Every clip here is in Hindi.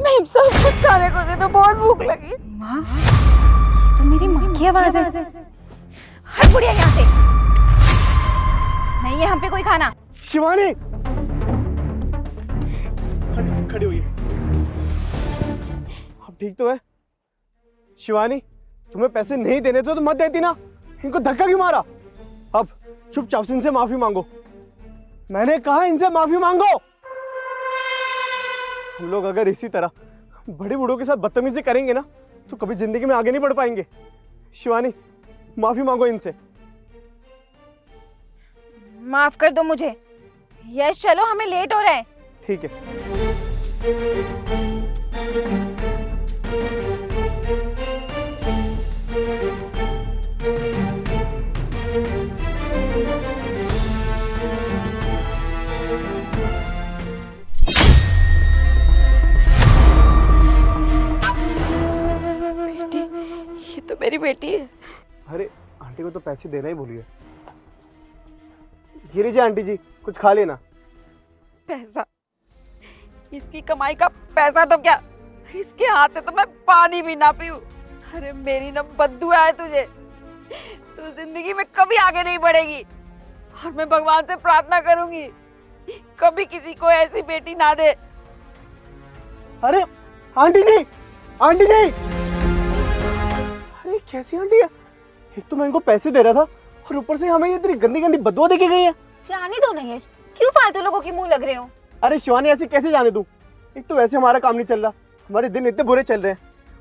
मम्मी सब कुछ खाने को दे दो, बहुत भूख लगी। माँ, तो मेरी माँ की आवाज है। हट बुढ़िया यहाँ से, नहीं है हम पे कोई खाना। शिवानी खड़ी हुई है, अब ठीक तो है? शिवानी तुम्हें पैसे नहीं देने थे तो मत देती ना, इनको धक्का क्यों मारा? अब चुपचाप से इनसे माफी मांगो, मैंने कहा इनसे माफी मांगो। हम लोग अगर इसी तरह बड़े बूढ़ों के साथ बदतमीजी करेंगे ना तो कभी जिंदगी में आगे नहीं बढ़ पाएंगे। शिवानी माफी मांगो इनसे। माफ कर दो मुझे। यश चलो, हमें लेट हो रहा है। ठीक है। बेटी, ये तो मेरी बेटी है। अरे आंटी को तो पैसे देना ही भूलिए। ये लीजिए आंटी जी, कुछ खा लेना। पैसा? इसकी कमाई का पैसा तो क्या, इसके हाथ से तो मैं पानी भी ना पीऊं। अरे मेरी ना बद्दुआ है तुझे, तू जिंदगी में कभी आगे नहीं बढ़ेगी। और मैं भगवान से प्रार्थना करूंगी कभी किसी को ऐसी बेटी ना दे। अरे आंटी जी, आंटी जी, अरे कैसी आंटी है? एक तो मैं इनको पैसे दे रहा था और ऊपर से हमें ये इतनी गंदी गंदी बददुआ देके गई है। जाने दो ना यश, क्यों फालतू लोगों की मुंह लग रहे हो? अरे शिवानी ऐसे कैसे जाने दूं? एक तो वैसे हमारा काम नहीं चल रहा, हमारे दिन इतने बुरे चल रहे हैं,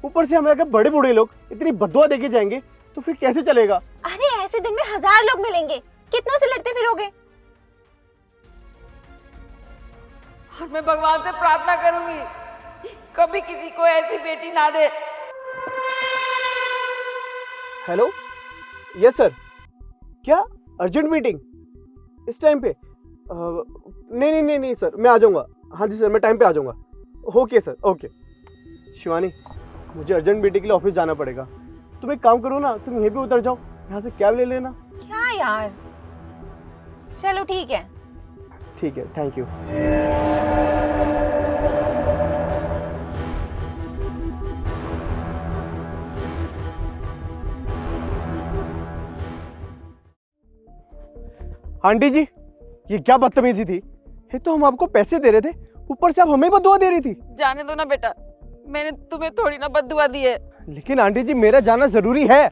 ऊपर से हमें अगर बड़े बूढ़े लोग इतनी बददुआ देके जाएंगे तो फिर कैसे चलेगा? अरे ऐसे दिन में 1000 लोग मिलेंगे, कितनों से लड़ते फिरोगे? और मैं भगवान से प्रार्थना करूंगी कभी किसी को ऐसी बेटी ना दे। Hello, yes sir. क्या अर्जेंट मीटिंग इस टाइम पे? नहीं सर, मैं आ जाऊंगा। हाँ जी सर, मैं टाइम पे आ जाऊंगा। Okay sir, okay. शिवानी मुझे अर्जेंट मीटिंग के लिए ऑफिस जाना पड़ेगा, तुम एक काम करो ना, तुम यहीं पे उतर जाओ, यहाँ से कैब ले लेना। क्या यार, चलो ठीक है। ठीक है, थैंक यू। आंटी जी, ये क्या बदतमीजी थी? ये तो हम आपको पैसे दे रहे थे, ऊपर से आप हमें बददुआ दे रही थी। जाने दो ना बेटा, मैंने तुम्हें थोड़ी ना बद्दुआ दी है। लेकिन आंटी जी मेरा जाना जरूरी है,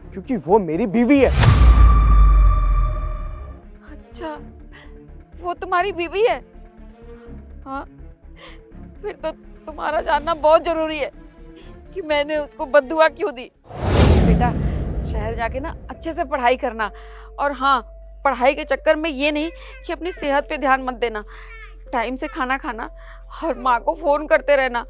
क्योंकि वो मेरी बीवी है। अच्छा, वो तुम्हारी बीवी है? हाँ, फिर तो तुम्हारा जानना बहुत जरूरी है कि मैंने उसको बद्दुआ क्यों दी। बेटा शहर जाके ना अच्छे से पढ़ाई करना, और हाँ, पढ़ाई के चक्कर में ये नहीं कि अपनी सेहत पे ध्यान मत देना। टाइम से खाना खाना और माँ को फोन करते रहना,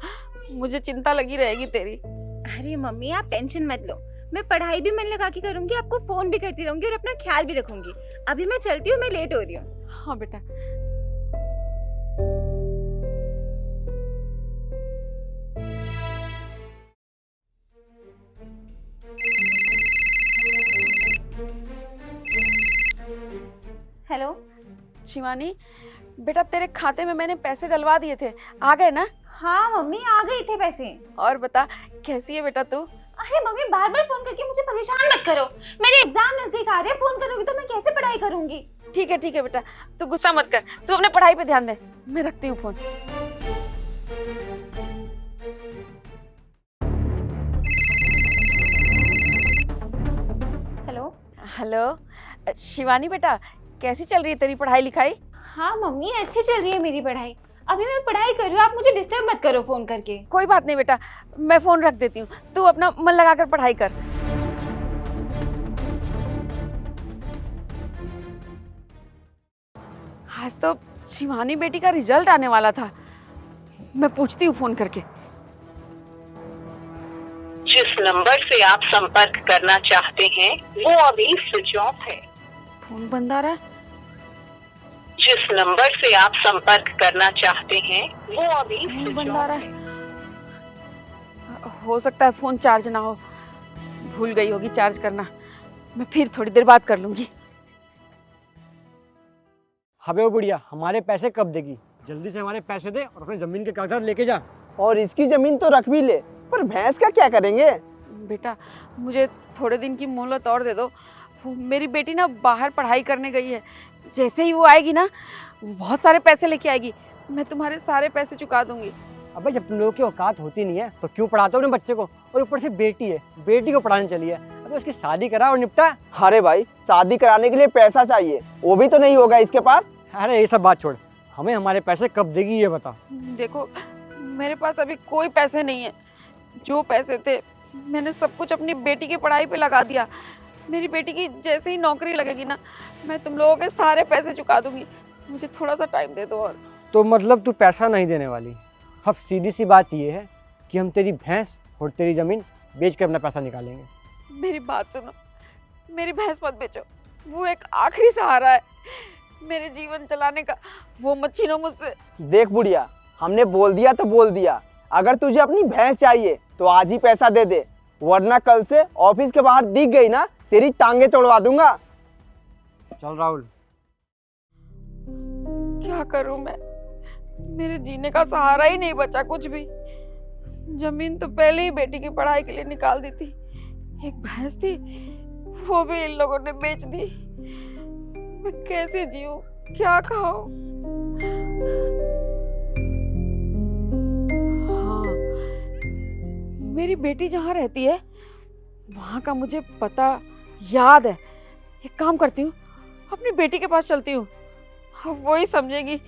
मुझे चिंता लगी रहेगी तेरी। अरे मम्मी आप टेंशन मत लो, मैं पढ़ाई भी मन लगा के करूंगी, आपको फोन भी करती रहूंगी और अपना ख्याल भी रखूंगी। अभी मैं चलती हूँ, मैं लेट हो रही हूँ। हाँ बेटा। हेलो शिवानी बेटा, तेरे खाते में मैंने पैसे डलवा दिए थे, आ गए ना? हाँ मम्मी आ गए थे पैसे। और बता कैसी है बेटा तू? अरे मम्मी बार बार फोन करके मुझे परेशान मत करो, मेरे एग्जाम नजदीक आ रहे हैं, फोन करोगी तो मैं कैसे पढ़ाई करूंगी? ठीक है बेटा, तू गुस्सा मत कर, तू अपने पढ़ाई पे ध्यान दे। मैं रखती हूँ फोन। हेलो। हेलो शिवानी बेटा, कैसी चल रही है तेरी पढ़ाई लिखाई? हाँ मम्मी अच्छी चल रही है मेरी पढ़ाई, अभी मैं पढ़ाई कर रही हूँ, आप मुझे डिस्टर्ब मत करो फोन करके। कोई बात नहीं बेटा, मैं फोन रख देती हूँ, तू अपना मन लगाकर पढ़ाई कर। आज तो शिवानी बेटी का रिजल्ट आने वाला था, मैं पूछती हूँ फोन करके। जिस नंबर से आप संपर्क करना चाहते हैं वो अभी स्विच ऑफ है। फोन बंद आ रहा है। जिस नंबर से आप संपर्क करना चाहते हैं वो अभी फोन स्विच बंद ऑफ आ रहा है। है। हो सकता है फोन चार्ज ना हो, भूल गई होगी चार्ज करना, मैं फिर थोड़ी देर बात कर लूंगी। हबे वो बुढ़िया, हमारे पैसे कब देगी? जल्दी से हमारे पैसे दे और अपनी जमीन के कागजात लेके जा। और इसकी जमीन तो रख भी ले, पर भैंस का क्या करेंगे? बेटा मुझे थोड़े दिन की मोहलत और दे दो। वो मेरी बेटी ना बाहर पढ़ाई करने गई है, जैसे ही वो आएगी ना बहुत सारे पैसे लेके आएगी, मैं तुम्हारे सारे पैसे चुका दूंगी। अबे जब तुम लोगों की औकात होती नहीं है तो क्यों पढ़ाते हो अपने बच्चे को? और ऊपर से बेटी है, बेटी को पढ़ाने चली है, अब उसकी शादी करा और निपटा। अरे भाई, शादी कराने के लिए पैसा चाहिए, वो भी तो नहीं होगा इसके पास। अरे ये सब बात छोड़, हमें हमारे पैसे कब देगी ये बता। देखो मेरे पास अभी कोई पैसे नहीं है, जो पैसे थे मैंने सब कुछ अपनी बेटी की पढ़ाई पे लगा दिया। मेरी बेटी की जैसे ही नौकरी लगेगी ना मैं तुम लोगों के सारे पैसे चुका दूंगी, मुझे थोड़ा सा टाइम दे दो और। तो मतलब तू पैसा नहीं देने वाली? अब सीधी सी बात ये है कि हम तेरी भैंस और तेरी ज़मीन बेच कर अपना पैसा निकालेंगे। मेरी बात सुनो, मेरी भैंस मत बेचो, वो एक आखिरी सहारा है मेरे जीवन चलाने का, वो मत छीनो मुझसे। देख बुढ़िया, हमने बोल दिया तो बोल दिया, अगर तुझे अपनी भैंस चाहिए तो आज ही पैसा दे दे, वरना कल से ऑफिस के बाहर दिख गई ना तेरी टांगे तोड़वा दूंगा। चल राहुल। क्या करूं मैं, मेरे जीने का सहारा ही नहीं बचा कुछ भी। जमीन तो पहले ही बेटी की पढ़ाई के लिए निकाल दी थी, एक भैंस थी वो भी इन लोगों ने बेच दी। मैं कैसे जीऊं, क्या खाऊं? हाँ, मेरी बेटी जहाँ रहती है वहां का मुझे पता याद है। एक काम करती हूँ, अपनी बेटी के पास चलती हूँ, अब वही समझेगी,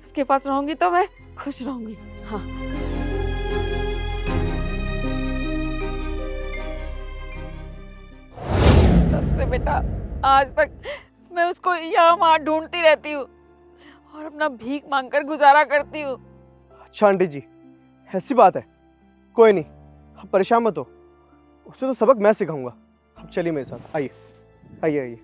उसके पास रहूंगी तो मैं खुश रहूंगी। हाँ तब से बेटा आज तक मैं उसको यहाँ वहाँ ढूंढती रहती हूँ और अपना भीख मांगकर गुजारा करती हूँ। अच्छा आंटी जी, ऐसी बात है, कोई नहीं, आप परेशान मत हो, उससे तो सबक मैं सिखाऊंगा। आप चलिए मेरे साथ, आइए आइए आइए।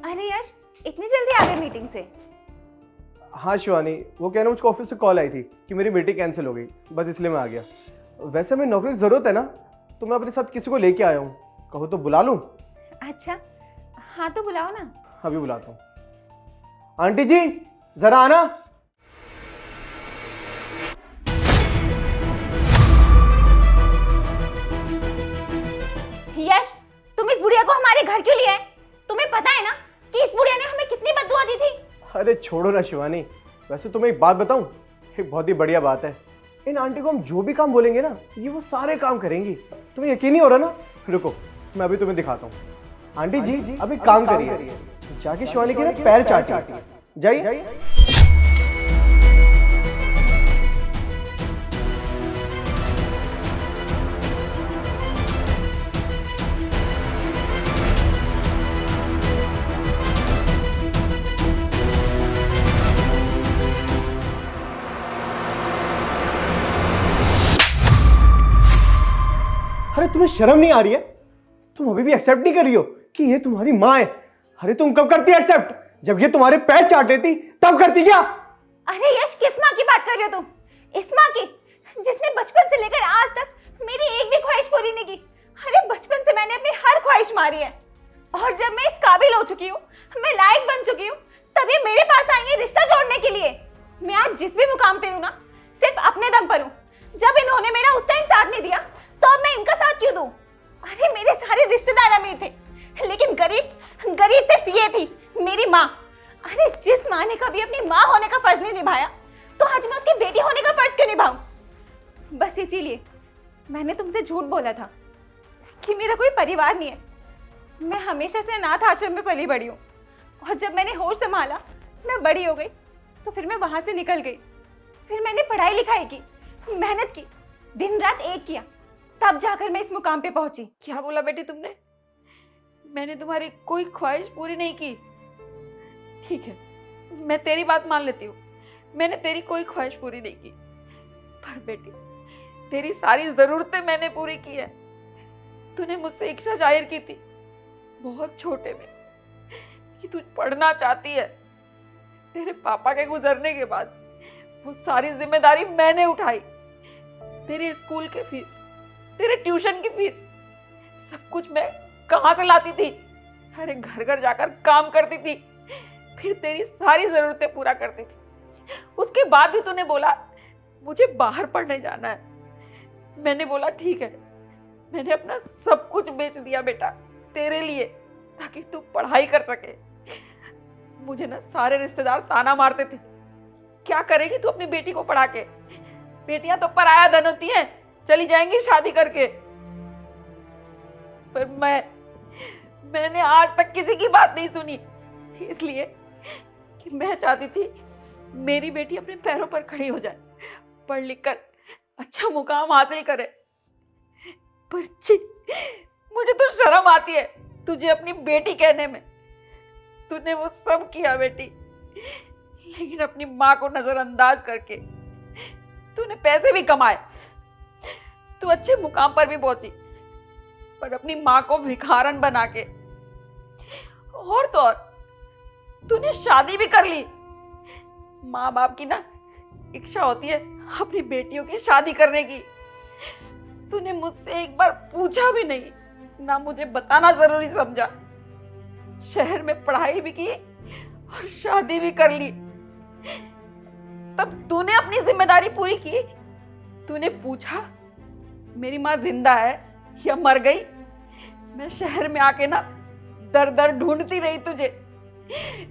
अरे यश, इतनी जल्दी आ गए मीटिंग से? हाँ शिवानी, वो कहना मुझको ऑफिस से कॉल आई थी कि मेरी मीटिंग कैंसिल हो गई, बस इसलिए मैं आ गया। वैसे हमें नौकरी की ज़रूरत है ना, तो मैं अपने साथ किसी को लेके आया हूँ, कहो तो बुला लूँ? अच्छा हाँ तो बुलाओ ना। अभी बुलाता हूँ। आंटी जी जरा आना। यश, तुम इस बुढ़िया को हमारे घर क्यों लिए? तुम्हें पता है ना कि इस बुढ़िया ने हमें कितनी बददुआ दी थी? अरे छोड़ो ना शिवानी, वैसे तुम्हें एक बात बताऊं, एक बहुत ही बढ़िया बात है। इन आंटी को हम जो भी काम बोलेंगे ना ये वो सारे काम करेंगी। तुम्हें यकीन नहीं हो रहा ना? रुको मैं अभी तुम्हें दिखाता हूँ। आंटी जी अभी काम करिए, जाके शिवानी के ना पैर चाटिए, जाइए। अरे तुम्हें शर्म नहीं आ रही है? तुम अभी भी एक्सेप्ट नहीं कर रही हो कि ये तुम्हारी माँ है? अरे तुम कब करती एक्सेप्ट? जब ये तुम्हारे पैर चाट देती तब करती क्या? अरे यश, किस माँ की बात कर रहे हो तुम? इस माँ की जिसने बचपन से लेकर आज तक मेरी एक भी ख्वाहिश पूरी नहीं की। अरे बचपन से मैंने अपनी हर ख्वाहिश मारी है, और जब मैं इस काबिल हो चुकी हूँ, मैं लायक बन चुकी हूँ, तभी मेरे पास आई है रिश्ता जोड़ने के लिए। मैं आज जिस भी मुकाम पे हूँ ना, सिर्फ अपने दम पर हूँ। जब इन्होंने मेरा उस टाइम साथ नहीं दिया तो अब मैं इनका साथ क्यों दूं? अरे मेरे सारे रिश्तेदार अमीर थे, लेकिन गरीब सिर्फ ये थी, मेरी माँ। अरे जिस माँ ने कभी अपनी माँ होने का फर्ज नहीं निभाया, तो आज मैं उसकी बेटी होने का फर्ज क्यों निभाऊं? बस इसीलिए मैंने तुमसे झूठ बोला था कि मेरा कोई परिवार नहीं है। मैं हमेशा से अनाथ आश्रम में पली बड़ी हूँ, और जब मैंने होश संभाला, मैं बड़ी हो गई, तो फिर मैं वहां से निकल गई। फिर मैंने पढ़ाई लिखाई की, मेहनत की, दिन रात एक किया, तब जाकर मैं इस मुकाम पे पहुंची। क्या बोला बेटी तुमने? मैंने तुम्हारी कोई ख्वाहिश पूरी नहीं की। ठीक है, मैं तेरी बात मान लेती हूँ, मैंने तेरी कोई ख्वाहिश पूरी नहीं की, पर बेटी तेरी सारी जरूरतें मैंने पूरी की है। तूने मुझसे इच्छा जाहिर की थी बहुत छोटे में कि तू पढ़ना चाहती है। तेरे पापा के गुजरने के बाद वो सारी जिम्मेदारी मैंने उठाई। तेरे स्कूल की फीस, तेरे ट्यूशन की फीस, सब कुछ मैं कहाँ से लाती थी? अरे घर घर जाकर काम करती थी, फिर तेरी सारी जरूरतें पूरा करती थी। उसके बाद भी तूने बोला मुझे बाहर पढ़ने जाना है। मैंने बोला ठीक है, मैंने अपना सब कुछ बेच दिया बेटा तेरे लिए, ताकि तू पढ़ाई कर सके। मुझे ना सारे रिश्तेदार ताना मारते थे, क्या करेगी तू अपनी बेटी को पढ़ा के? बेटियां तो पराया धन होती हैं, चली जाएंगी शादी करके। पर मैंने आज तक किसी की बात नहीं सुनी, इसलिए कि मैं चाहती थी मेरी बेटी अपने पैरों पर खड़ी हो जाए, पढ़ लिख कर अच्छा मुकाम हासिल करे। पर छी, मुझे तो शर्म आती है तुझे अपनी बेटी कहने में। तूने वो सब किया बेटी, लेकिन अपनी माँ को नजरअंदाज करके तूने पैसे भी कमाए, तू अच्छे मुकाम पर भी पहुंची, पर अपनी माँ को भिखारन बना के। और तो और तूने शादी भी कर ली। माँ बाप की ना इच्छा होती है अपनी बेटियों की शादी करने की। तूने मुझसे एक बार पूछा भी नहीं, ना मुझे बताना जरूरी समझा। शहर में पढ़ाई भी की और शादी भी कर ली। तब तूने अपनी जिम्मेदारी पूरी की। तूने पूछा मेरी माँ जिंदा है या मर गई? मैं शहर में आके ना दर दर ढूंढती रही तुझे,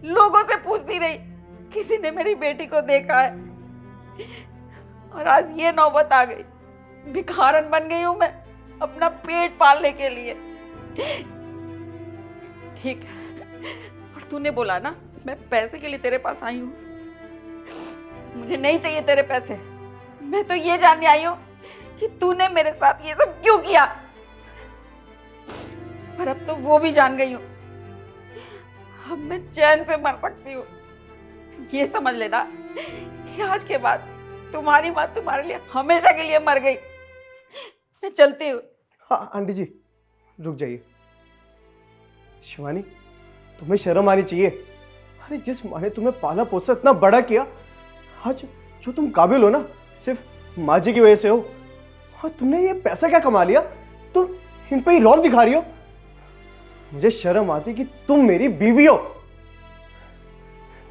लोगों से पूछती रही किसी ने मेरी बेटी को देखा है। और आज ये नौबत आ गई, भिखारन बन गई हूं मैं अपना पेट पालने के लिए। ठीक है, और तूने बोला ना मैं पैसे के लिए तेरे पास आई हूं। मुझे नहीं चाहिए तेरे पैसे, मैं तो ये जानने आई हूं कि तूने मेरे साथ ये सब क्यों किया। पर अब तो वो भी जान गई हूं, अब मैं चैन से मर सकती हूँ। ये समझ लेना कि आज के बाद तुम्हारी माँ तुम्हारे लिए हमेशा के लिए मर गई। मैं चलती हूँ। हाँ आंटी जी रुक जाइए। शिवानी, तुम्हें शर्म आनी चाहिए। अरे जिस माँ ने तुम्हें पाला पोसा इतना बड़ा किया, आज जो तुम काबिल हो ना सिर्फ माँ जी की वजह से हो। और तुमने ये पैसा क्या कमा लिया? तुम इन पे ही रौब दिखा रही हो। मुझे शर्म आती कि तुम मेरी बीवी हो।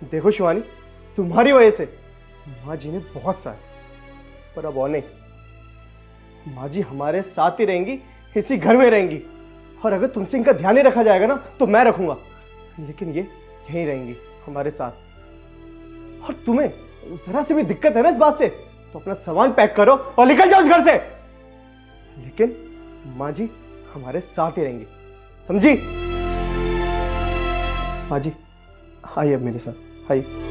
देखो शिवानी, तुम्हारी वजह से माँ जी ने बहुत सहा, पर अब और नहीं। माँ जी हमारे साथ ही रहेंगी, इसी घर में रहेंगी। और अगर तुमसे इनका ध्यान नहीं रखा जाएगा ना तो मैं रखूंगा, लेकिन ये यहीं रहेंगी हमारे साथ। और तुम्हें जरा से भी दिक्कत है ना इस बात से तो अपना सामान पैक करो और निकल जाओ इस घर से। लेकिन माँ जी हमारे साथ ही रहेंगी, समझी? माँ जी आइए अब मेरे साथ, आइए।